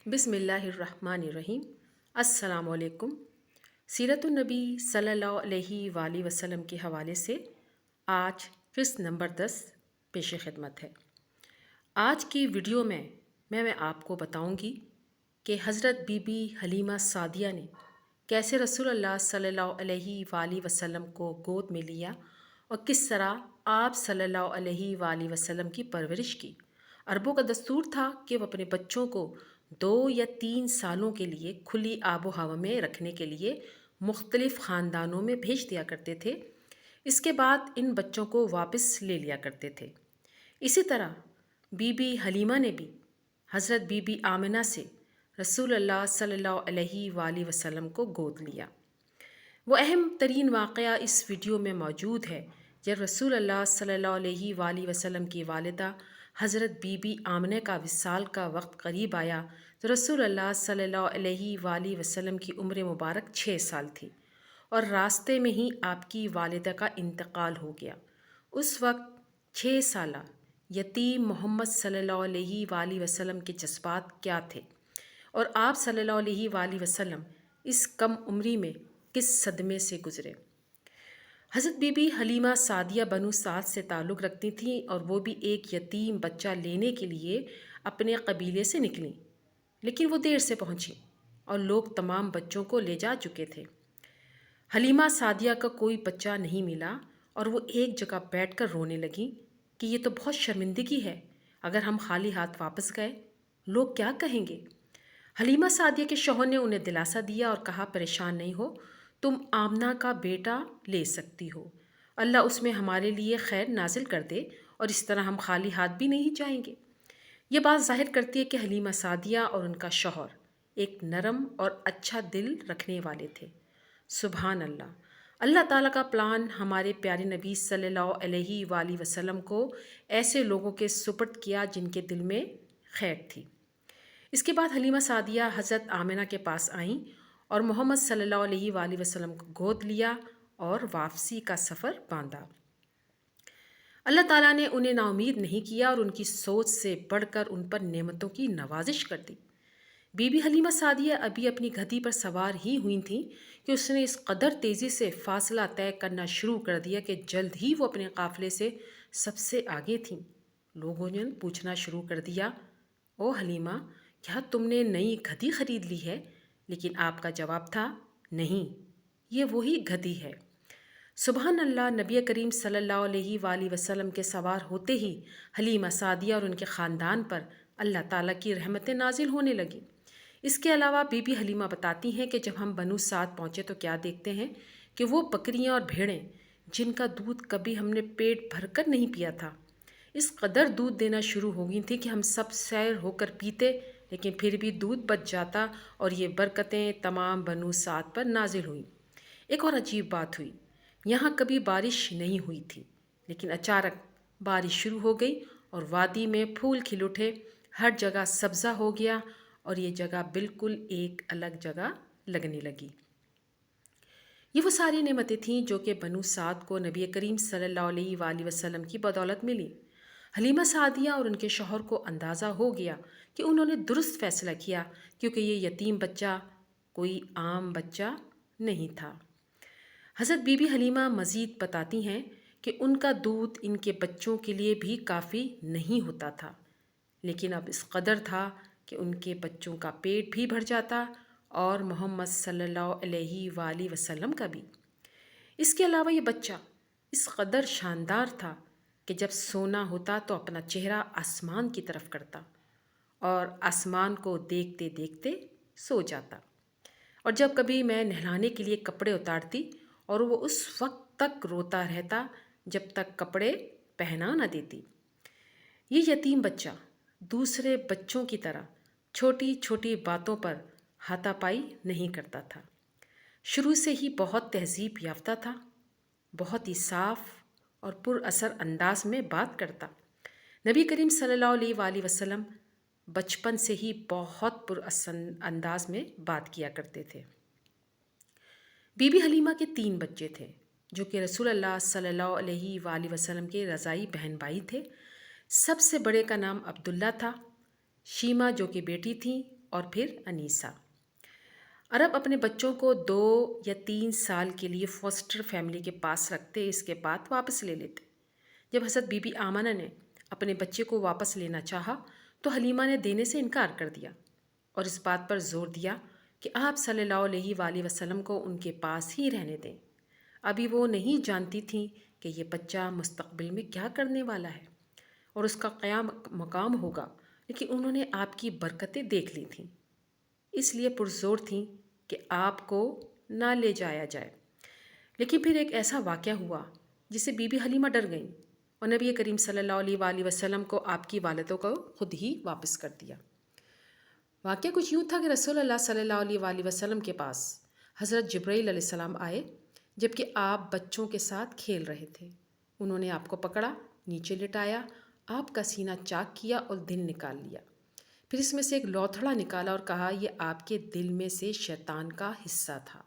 بسم اللہ الرحمن الرحیم۔ السلام علیکم۔ سیرت النبی صلی اللہ علیہ وآلہ وسلم کے حوالے سے آج قسط نمبر 10 پیش خدمت ہے۔ آج کی ویڈیو میں آپ کو بتاؤں گی کہ حضرت بی بی حلیمہ سعدیہ نے کیسے رسول اللہ صلی اللہ علیہ وآلہ وسلم کو گود میں لیا اور کس طرح آپ صلی اللہ علیہ وآلہ وسلم کی پرورش کی۔ عربوں کا دستور تھا کہ وہ اپنے بچوں کو 2 یا 3 سالوں کے لیے کھلی آب و ہوا میں رکھنے کے لیے مختلف خاندانوں میں بھیج دیا کرتے تھے۔ اس کے بعد ان بچوں کو واپس لے لیا کرتے تھے۔ اسی طرح بی بی حلیمہ نے بھی حضرت بی بی آمنہ سے رسول اللہ صلی اللہ علیہ وآلہ وسلم کو گود لیا۔ وہ اہم ترین واقعہ اس ویڈیو میں موجود ہے جب رسول اللہ صلی اللہ علیہ وآلہ وسلم کی والدہ حضرت بی بی آمنہ کا وصال کا وقت قریب آیا تو رسول اللہ صلی اللہ علیہ وآلہ وسلم کی عمر مبارک 6 سال تھی اور راستے میں ہی آپ کی والدہ کا انتقال ہو گیا۔ اس وقت 6 سالہ یتیم محمد صلی اللہ علیہ وآلہ وسلم کے جذبات کیا تھے اور آپ صلی اللہ علیہ وآلہ وسلم اس کم عمری میں کس صدمے سے گزرے۔ حضرت بی بی حلیمہ سعدیہ بنو سعد سے تعلق رکھتی تھیں اور وہ بھی ایک یتیم بچہ لینے کے لیے اپنے قبیلے سے نکلیں، لیکن وہ دیر سے پہنچیں اور لوگ تمام بچوں کو لے جا چکے تھے۔ حلیمہ سعدیہ کا کوئی بچہ نہیں ملا اور وہ ایک جگہ بیٹھ کر رونے لگیں کہ یہ تو بہت شرمندگی ہے، اگر ہم خالی ہاتھ واپس گئے لوگ کیا کہیں گے۔ حلیمہ سعدیہ کے شوہر نے انہیں دلاسا دیا اور کہا پریشان نہیں ہو، تم آمنہ کا بیٹا لے سکتی ہو، اللہ اس میں ہمارے لیے خیر نازل کر دے اور اس طرح ہم خالی ہاتھ بھی نہیں جائیں گے۔ یہ بات ظاہر کرتی ہے کہ حلیمہ سعدیہ اور ان کا شوہر ایک نرم اور اچھا دل رکھنے والے تھے۔ سبحان اللہ! اللہ تعالیٰ کا پلان ہمارے پیارے نبی صلی اللہ علیہ وآلہ وسلم کو ایسے لوگوں کے سپرد کیا جن کے دل میں خیر تھی۔ اس کے بعد حلیمہ سعدیہ حضرت آمنہ کے پاس آئیں اور محمد صلی اللہ علیہ وآلہ وسلم کو گود لیا اور واپسی کا سفر باندھا۔ اللہ تعالیٰ نے انہیں نا امید نہیں کیا اور ان کی سوچ سے بڑھ کر ان پر نعمتوں کی نوازش کر دی۔ بی بی حلیمہ سعدیہ ابھی اپنی گدھی پر سوار ہی ہوئی تھیں کہ اس نے اس قدر تیزی سے فاصلہ طے کرنا شروع کر دیا کہ جلد ہی وہ اپنے قافلے سے سب سے آگے تھیں۔ لوگوں نے پوچھنا شروع کر دیا، او حلیمہ، کیا تم نے نئی گدھی خرید لی ہے؟ لیکن آپ کا جواب تھا، نہیں، یہ وہی گدھی ہے۔ سبحان اللہ! نبی کریم صلی اللہ علیہ وآلہ وسلم کے سوار ہوتے ہی حلیمہ سعدیہ اور ان کے خاندان پر اللہ تعالیٰ کی رحمتیں نازل ہونے لگیں۔ اس کے علاوہ بی بی حلیمہ بتاتی ہیں کہ جب ہم بنو سعد پہنچے تو کیا دیکھتے ہیں کہ وہ بکریاں اور بھیڑیں جن کا دودھ کبھی ہم نے پیٹ بھر کر نہیں پیا تھا، اس قدر دودھ دینا شروع ہو گئی تھی کہ ہم سب سیر ہو کر پیتے، لیکن پھر بھی دودھ بچ جاتا اور یہ برکتیں تمام بنو سعد پر نازل ہوئیں۔ ایک اور عجیب بات ہوئی، یہاں کبھی بارش نہیں ہوئی تھی، لیکن اچانک بارش شروع ہو گئی اور وادی میں پھول کھل اٹھے، ہر جگہ سبزہ ہو گیا اور یہ جگہ بالکل ایک الگ جگہ لگنے لگی۔ یہ وہ ساری نعمتیں تھیں جو کہ بنو سعد کو نبی کریم صلی اللہ علیہ وآلہ وسلم کی بدولت ملی۔ حلیمہ سعدیہ اور ان کے شوہر کو اندازہ ہو گیا کہ انہوں نے درست فیصلہ کیا، کیونکہ یہ یتیم بچہ کوئی عام بچہ نہیں تھا۔ حضرت بی بی حلیمہ مزید بتاتی ہیں کہ ان کا دودھ ان کے بچوں کے لیے بھی کافی نہیں ہوتا تھا، لیکن اب اس قدر تھا کہ ان کے بچوں کا پیٹ بھی بھر جاتا اور محمد صلی اللہ علیہ وآلہ وسلم کا بھی۔ اس کے علاوہ یہ بچہ اس قدر شاندار تھا کہ جب سونا ہوتا تو اپنا چہرہ آسمان کی طرف کرتا اور آسمان کو دیکھتے دیکھتے سو جاتا، اور جب کبھی میں نہلانے کے لیے کپڑے اتارتی اور وہ اس وقت تک روتا رہتا جب تک کپڑے پہنا نہ دیتی۔ یہ یتیم بچہ دوسرے بچوں کی طرح چھوٹی چھوٹی باتوں پر ہاتھا پائی نہیں کرتا تھا، شروع سے ہی بہت تہذیب یافتہ تھا، بہت ہی صاف اور پر اثر انداز میں بات کرتا۔ نبی کریم صلی اللہ علیہ وآلہ وسلم بچپن سے ہی بہت پر اثر انداز میں بات کیا کرتے تھے۔ بی بی حلیمہ کے 3 بچے تھے جو کہ رسول اللہ صلی اللہ علیہ وآلہ وسلم کے رضاعی بہن بھائی تھے۔ سب سے بڑے کا نام عبداللہ تھا، شیمہ جو کہ بیٹی تھیں اور پھر انیسہ۔ عرب اپنے بچوں کو 2 یا 3 سال کے لیے فاسٹر فیملی کے پاس رکھتے، اس کے بعد واپس لے لیتے۔ جب حضرت بی بی آمنہ نے اپنے بچے کو واپس لینا چاہا تو حلیمہ نے دینے سے انکار کر دیا اور اس بات پر زور دیا کہ آپ صلی اللہ علیہ وآلہ وسلم کو ان کے پاس ہی رہنے دیں۔ ابھی وہ نہیں جانتی تھیں کہ یہ بچہ مستقبل میں کیا کرنے والا ہے اور اس کا قیام مقام ہوگا، لیکن انہوں نے آپ کی برکتیں دیکھ لی تھیں، اس لیے پرزور تھیں کہ آپ کو نہ لے جایا جائے۔ لیکن پھر ایک ایسا واقعہ ہوا جس سے بی بی حلیمہ ڈر گئیں اور نبی کریم صلی اللہ علیہ وآلہ وسلم کو آپ کی والدوں کو خود ہی واپس کر دیا۔ واقعہ کچھ یوں تھا کہ رسول اللہ صلی اللہ علیہ وآلہ وسلم کے پاس حضرت جبرائیل علیہ السلام آئے جبکہ آپ بچوں کے ساتھ کھیل رہے تھے۔ انہوں نے آپ کو پکڑا، نیچے لٹایا، آپ کا سینہ چاک کیا اور دل نکال لیا۔ پھر اس میں سے ایک لوتھڑا نکالا اور کہا یہ آپ کے دل میں سے شیطان کا حصہ تھا۔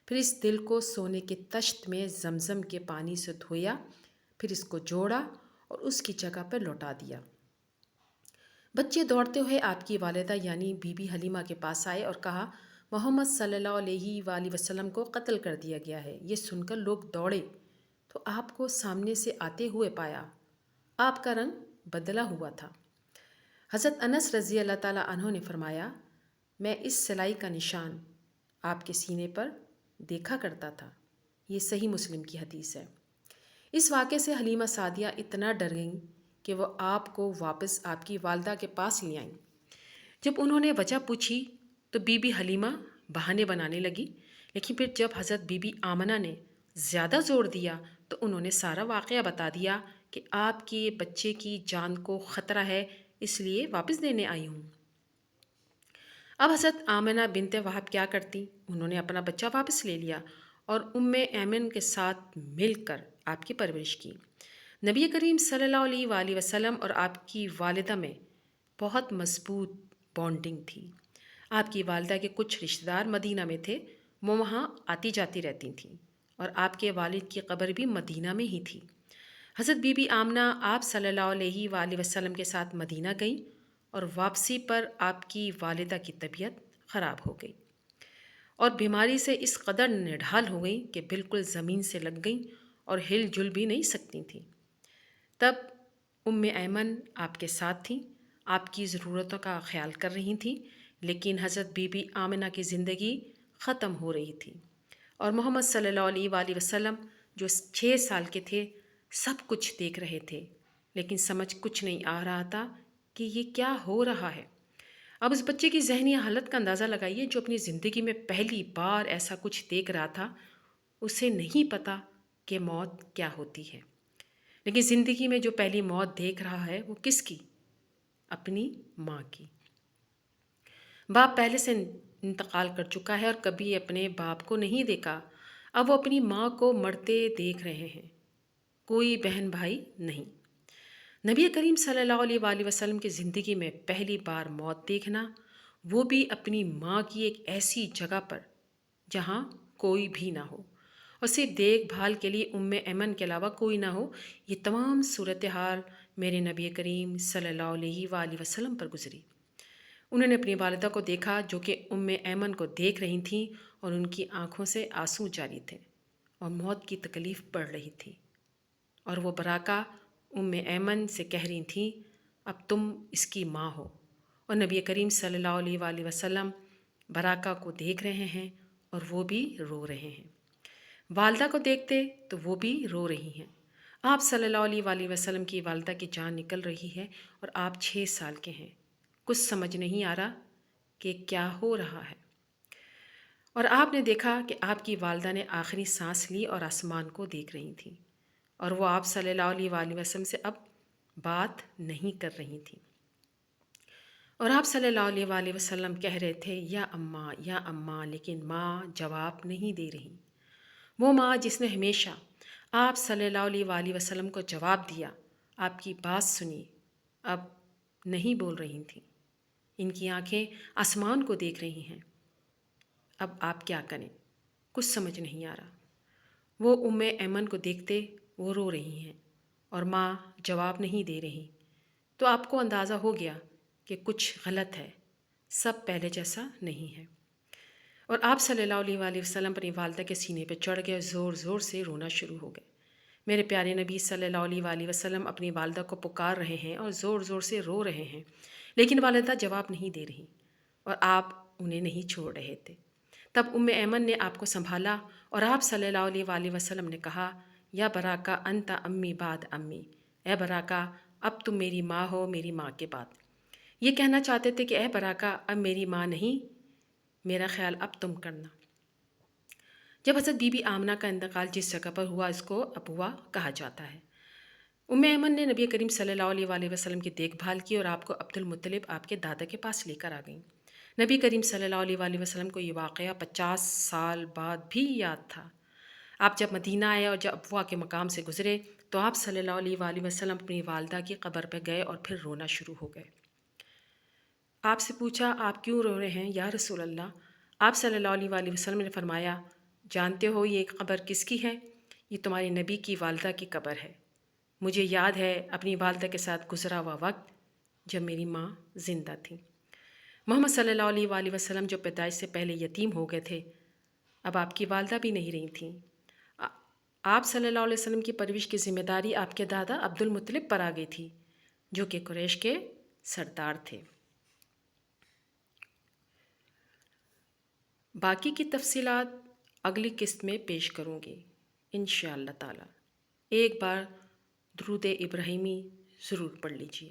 پھر اس دل کو سونے کے تشت میں زمزم کے پانی سے دھویا، پھر اس کو جوڑا اور اس کی جگہ پر لوٹا دیا۔ بچے دوڑتے ہوئے آپ کی والدہ یعنی بی بی حلیمہ کے پاس آئے اور کہا محمد صلی اللہ علیہ وآلہ وسلم کو قتل کر دیا گیا ہے۔ یہ سن کر لوگ دوڑے تو آپ کو سامنے سے آتے ہوئے پایا۔ آپ کا رنگ بدلا ہوا تھا۔ حضرت انس رضی اللہ تعالیٰ عنہ نے فرمایا میں اس سلائی کا نشان آپ کے سینے پر دیکھا کرتا تھا۔ یہ صحیح مسلم کی حدیث ہے۔ اس واقعے سے حلیمہ سعدیہ اتنا ڈر گئیں کہ وہ آپ کو واپس آپ کی والدہ کے پاس لے آئیں۔ جب انہوں نے وجہ پوچھی تو بی بی حلیمہ بہانے بنانے لگی، لیکن پھر جب حضرت بی بی آمنہ نے زیادہ زور دیا تو انہوں نے سارا واقعہ بتا دیا کہ آپ کے بچے کی جان کو خطرہ ہے، اس لیے واپس دینے آئی ہوں۔ اب حضرت آمنہ بنت وہب کیا کرتی؟ انہوں نے اپنا بچہ واپس لے لیا اور ایمن کے ساتھ مل کر آپ کی پرورش کی۔ نبی کریم صلی اللہ علیہ وآلہ وسلم اور آپ کی والدہ میں بہت مضبوط بانڈنگ تھی۔ آپ کی والدہ کے کچھ رشتہ دار مدینہ میں تھے، وہ وہاں آتی جاتی رہتی تھیں اور آپ کے والد کی قبر بھی مدینہ میں ہی تھی۔ حضرت بی بی آمنہ آپ صلی اللہ علیہ وآلہ وسلم کے ساتھ مدینہ گئیں اور واپسی پر آپ کی والدہ کی طبیعت خراب ہو گئی اور بیماری سے اس قدر نڈھال ہو گئیں کہ بالکل زمین سے لگ گئیں اور ہل جل بھی نہیں سکتی تھیں۔ تب ایمن آپ کے ساتھ تھیں، آپ کی ضرورتوں کا خیال کر رہی تھیں، لیکن حضرت بی بی آمنہ کی زندگی ختم ہو رہی تھی اور محمد صلی اللہ علیہ وآلہ وسلم جو 6 سال کے تھے سب کچھ دیکھ رہے تھے، لیکن سمجھ کچھ نہیں آ رہا تھا کہ یہ کیا ہو رہا ہے۔ اب اس بچے کی ذہنی حالت کا اندازہ لگائیے جو اپنی زندگی میں پہلی بار ایسا کچھ دیکھ رہا تھا۔ اسے نہیں پتا کہ موت کیا ہوتی ہے، لیکن زندگی میں جو پہلی موت دیکھ رہا ہے وہ کس کی؟ اپنی ماں کی۔ باپ پہلے سے انتقال کر چکا ہے اور کبھی اپنے باپ کو نہیں دیکھا، اب وہ اپنی ماں کو مرتے دیکھ رہے ہیں، کوئی بہن بھائی نہیں۔ نبی کریم صلی اللہ علیہ وآلہ وسلم کی زندگی میں پہلی بار موت دیکھنا، وہ بھی اپنی ماں کی ایک ایسی جگہ پر جہاں کوئی بھی نہ ہو اور صرف دیکھ بھال کے لیے ایمن کے علاوہ کوئی نہ ہو، یہ تمام صورتحال میرے نبی کریم صلی اللہ علیہ وآلہ وسلم پر گزری۔ انہوں نے اپنی والدہ کو دیکھا جو کہ ایمن کو دیکھ رہی تھیں اور ان کی آنکھوں سے آنسو جاری تھے اور موت کی تکلیف بڑھ رہی تھی، اور وہ براقہ ایمن سے کہہ رہی تھیں اب تم اس کی ماں ہو، اور نبی کریم صلی اللہ علیہ وآلہ وسلم براقہ کو دیکھ رہے ہیں اور وہ بھی رو رہے ہیں۔ والدہ کو دیکھتے تو وہ بھی رو رہی ہیں۔ آپ صلی اللہ علیہ وآلہ وسلم کی والدہ کی جان نکل رہی ہے اور آپ 6 سال کے ہیں، کچھ سمجھ نہیں آ رہا کہ کیا ہو رہا ہے، اور آپ نے دیکھا کہ آپ کی والدہ نے آخری سانس لی اور آسمان کو دیکھ رہی تھیں اور وہ آپ صلی اللہ علیہ وآلہ وسلم سے اب بات نہیں کر رہی تھیں، اور آپ صلی اللہ علیہ وآلہ وسلم کہہ رہے تھے یا اماں، لیکن ماں جواب نہیں دے رہی۔ وہ ماں جس نے ہمیشہ آپ صلی اللہ علیہ وآلہ وسلم کو جواب دیا، آپ کی بات سنی، اب نہیں بول رہی تھیں، ان کی آنکھیں آسمان کو دیکھ رہی ہیں۔ اب آپ کیا کریں؟ کچھ سمجھ نہیں آ رہا۔ وہ ایمن کو دیکھتے وہ رو رہی ہیں اور ماں جواب نہیں دے رہی، تو آپ کو اندازہ ہو گیا کہ کچھ غلط ہے، سب پہلے جیسا نہیں ہے۔ اور آپ صلی اللہ علیہ وآلہ وسلم اپنی والدہ کے سینے پہ چڑھ گئے، زور زور سے رونا شروع ہو گئے۔ میرے پیارے نبی صلی اللہ علیہ وآلہ وسلم اپنی والدہ کو پکار رہے ہیں اور زور زور سے رو رہے ہیں، لیکن والدہ جواب نہیں دے رہی اور آپ انہیں نہیں چھوڑ رہے تھے۔ تب ایمن نے آپ کو سنبھالا اور آپ صلی اللہ علیہ وآلہ وسلم نے کہا، یا براکا انت امی بعد امی، اے براکا اب تم میری ماں ہو میری ماں کے بعد۔ یہ کہنا چاہتے تھے کہ اے براکا اب میری ماں نہیں، میرا خیال اب تم کرنا۔ جب حضرت بی بی آمنہ کا انتقال جس جگہ پر ہوا اس کو ابوا کہا جاتا ہے۔ ایمن نے نبی کریم صلی اللہ علیہ وآلہ وسلم کی دیکھ بھال کی اور آپ کو عبد المطلب آپ کے دادا کے پاس لے کر آ گئیں۔ نبی کریم صلی اللہ علیہ وآلہ وسلم کو یہ واقعہ 50 سال بعد بھی یاد تھا۔ آپ جب مدینہ آئے اور جب ابوا کے مقام سے گزرے تو آپ صلی اللہ علیہ وآلہ وسلم اپنی والدہ کی قبر پہ گئے اور پھر رونا شروع ہو گئے۔ آپ سے پوچھا، آپ کیوں رو رہے ہیں یا رسول اللہ؟ آپ صلی اللہ علیہ وآلہ وسلم نے فرمایا، جانتے ہو یہ قبر کس کی ہے؟ یہ تمہارے نبی کی والدہ کی قبر ہے۔ مجھے یاد ہے اپنی والدہ کے ساتھ گزرا ہوا وقت جب میری ماں زندہ تھی۔ محمد صلی اللہ علیہ وآلہ وسلم جو پیدائش سے پہلے یتیم ہو گئے تھے، اب آپ کی والدہ بھی نہیں رہی تھیں۔ آپ صلی اللہ علیہ وسلم کی پرورش کی ذمہ داری آپ کے دادا عبد المطلب پر آ گئی تھی، جو کہ قریش کے سردار تھے۔ باقی کی تفصیلات اگلی قسط میں پیش کروں گی انشاءاللہ تعالی۔ ایک بار درود ابراہیمی ضرور پڑھ لیجئے۔